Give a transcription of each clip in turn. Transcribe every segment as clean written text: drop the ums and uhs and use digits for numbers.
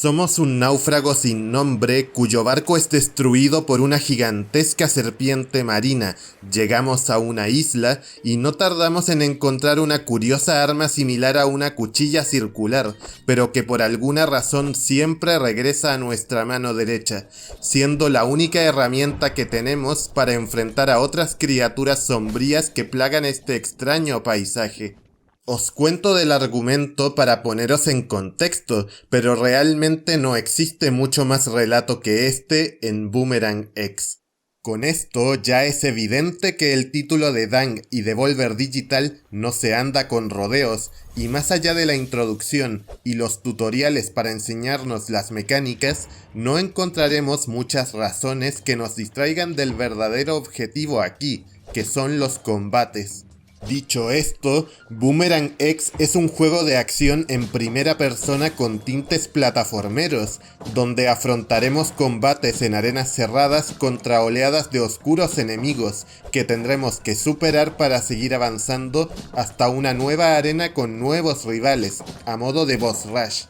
Somos un náufrago sin nombre cuyo barco es destruido por una gigantesca serpiente marina. Llegamos a una isla y no tardamos en encontrar una curiosa arma similar a una cuchilla circular, pero que por alguna razón siempre regresa a nuestra mano derecha, siendo la única herramienta que tenemos para enfrentar a otras criaturas sombrías que plagan este extraño paisaje. Os cuento del argumento para poneros en contexto, pero realmente no existe mucho más relato que este en Boomerang X. Con esto ya es evidente que el título de Dang y Devolver Digital no se anda con rodeos, y más allá de la introducción y los tutoriales para enseñarnos las mecánicas, no encontraremos muchas razones que nos distraigan del verdadero objetivo aquí, que son los combates. Dicho esto, Boomerang X es un juego de acción en primera persona con tintes plataformeros, donde afrontaremos combates en arenas cerradas contra oleadas de oscuros enemigos que tendremos que superar para seguir avanzando hasta una nueva arena con nuevos rivales, a modo de boss rush.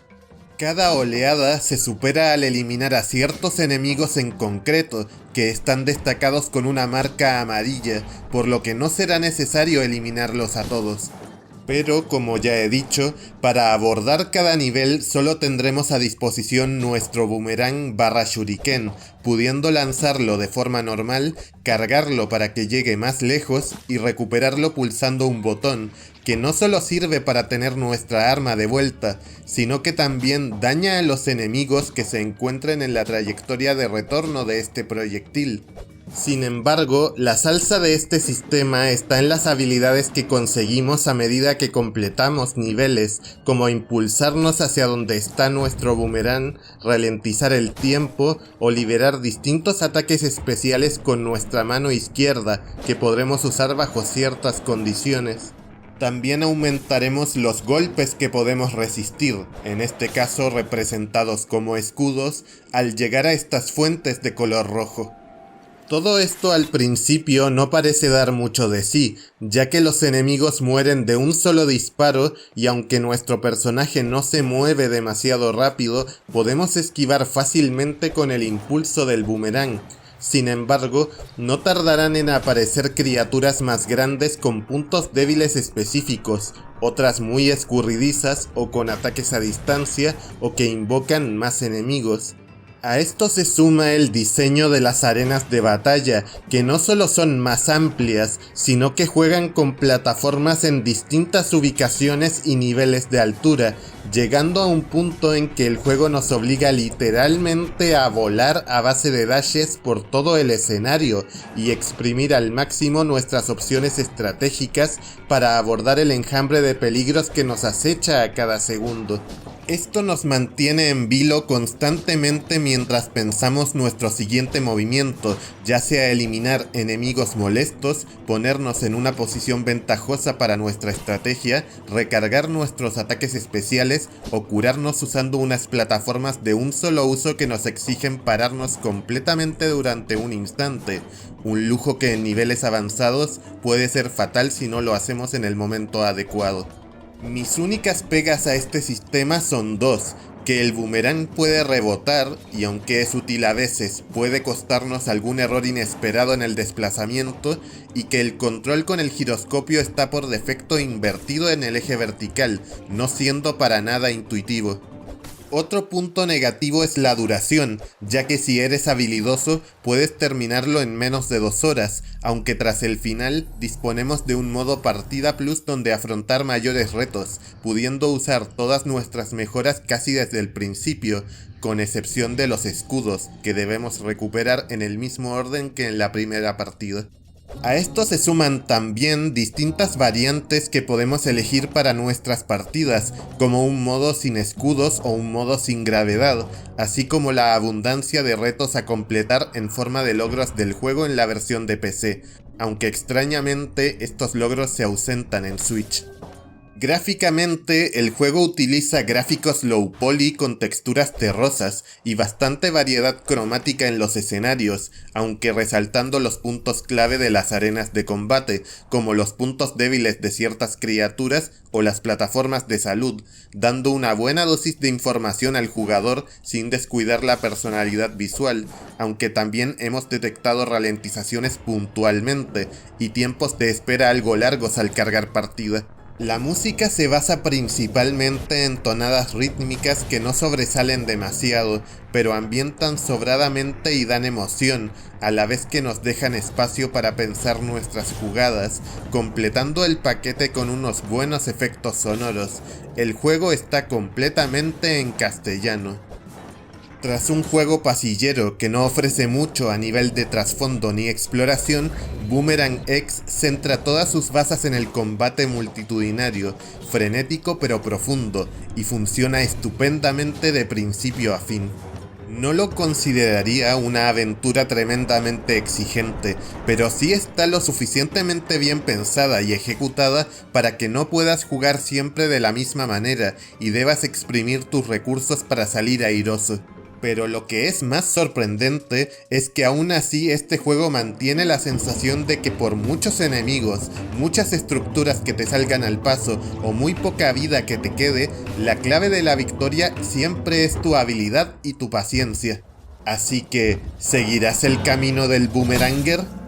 Cada oleada se supera al eliminar a ciertos enemigos en concreto, que están destacados con una marca amarilla, por lo que no será necesario eliminarlos a todos. Pero, como ya he dicho, para abordar cada nivel solo tendremos a disposición nuestro boomerang / shuriken, pudiendo lanzarlo de forma normal, cargarlo para que llegue más lejos y recuperarlo pulsando un botón, que no solo sirve para tener nuestra arma de vuelta, sino que también daña a los enemigos que se encuentren en la trayectoria de retorno de este proyectil. Sin embargo, la salsa de este sistema está en las habilidades que conseguimos a medida que completamos niveles, como impulsarnos hacia donde está nuestro boomerang, ralentizar el tiempo o liberar distintos ataques especiales con nuestra mano izquierda, que podremos usar bajo ciertas condiciones. También aumentaremos los golpes que podemos resistir, en este caso representados como escudos, al llegar a estas fuentes de color rojo. Todo esto al principio no parece dar mucho de sí, ya que los enemigos mueren de un solo disparo y aunque nuestro personaje no se mueve demasiado rápido, podemos esquivar fácilmente con el impulso del boomerang. Sin embargo, no tardarán en aparecer criaturas más grandes con puntos débiles específicos, otras muy escurridizas o con ataques a distancia o que invocan más enemigos. A esto se suma el diseño de las arenas de batalla, que no solo son más amplias, sino que juegan con plataformas en distintas ubicaciones y niveles de altura, llegando a un punto en que el juego nos obliga literalmente a volar a base de dashes por todo el escenario y exprimir al máximo nuestras opciones estratégicas para abordar el enjambre de peligros que nos acecha a cada segundo. Esto nos mantiene en vilo constantemente mientras pensamos nuestro siguiente movimiento, ya sea eliminar enemigos molestos, ponernos en una posición ventajosa para nuestra estrategia, recargar nuestros ataques especiales o curarnos usando unas plataformas de un solo uso que nos exigen pararnos completamente durante un instante, un lujo que en niveles avanzados puede ser fatal si no lo hacemos en el momento adecuado. Mis únicas pegas a este sistema son dos, que el boomerang puede rebotar y aunque es útil a veces puede costarnos algún error inesperado en el desplazamiento y que el control con el giroscopio está por defecto invertido en el eje vertical, no siendo para nada intuitivo. Otro punto negativo es la duración, ya que si eres habilidoso puedes terminarlo en menos de 2 horas, aunque tras el final disponemos de un modo partida plus donde afrontar mayores retos, pudiendo usar todas nuestras mejoras casi desde el principio, con excepción de los escudos, que debemos recuperar en el mismo orden que en la primera partida. A esto se suman también distintas variantes que podemos elegir para nuestras partidas, como un modo sin escudos o un modo sin gravedad, así como la abundancia de retos a completar en forma de logros del juego en la versión de PC, aunque extrañamente estos logros se ausentan en Switch. Gráficamente, el juego utiliza gráficos low poly con texturas terrosas y bastante variedad cromática en los escenarios, aunque resaltando los puntos clave de las arenas de combate, como los puntos débiles de ciertas criaturas o las plataformas de salud, dando una buena dosis de información al jugador sin descuidar la personalidad visual, aunque también hemos detectado ralentizaciones puntualmente y tiempos de espera algo largos al cargar partida. La música se basa principalmente en tonadas rítmicas que no sobresalen demasiado, pero ambientan sobradamente y dan emoción, a la vez que nos dejan espacio para pensar nuestras jugadas, completando el paquete con unos buenos efectos sonoros. El juego está completamente en castellano. Tras un juego pasillero que no ofrece mucho a nivel de trasfondo ni exploración, Boomerang X centra todas sus bazas en el combate multitudinario, frenético pero profundo, y funciona estupendamente de principio a fin. No lo consideraría una aventura tremendamente exigente, pero sí está lo suficientemente bien pensada y ejecutada para que no puedas jugar siempre de la misma manera y debas exprimir tus recursos para salir airoso. Pero lo que es más sorprendente es que aún así este juego mantiene la sensación de que por muchos enemigos, muchas estructuras que te salgan al paso o muy poca vida que te quede, la clave de la victoria siempre es tu habilidad y tu paciencia. Así que, ¿seguirás el camino del boomeranger?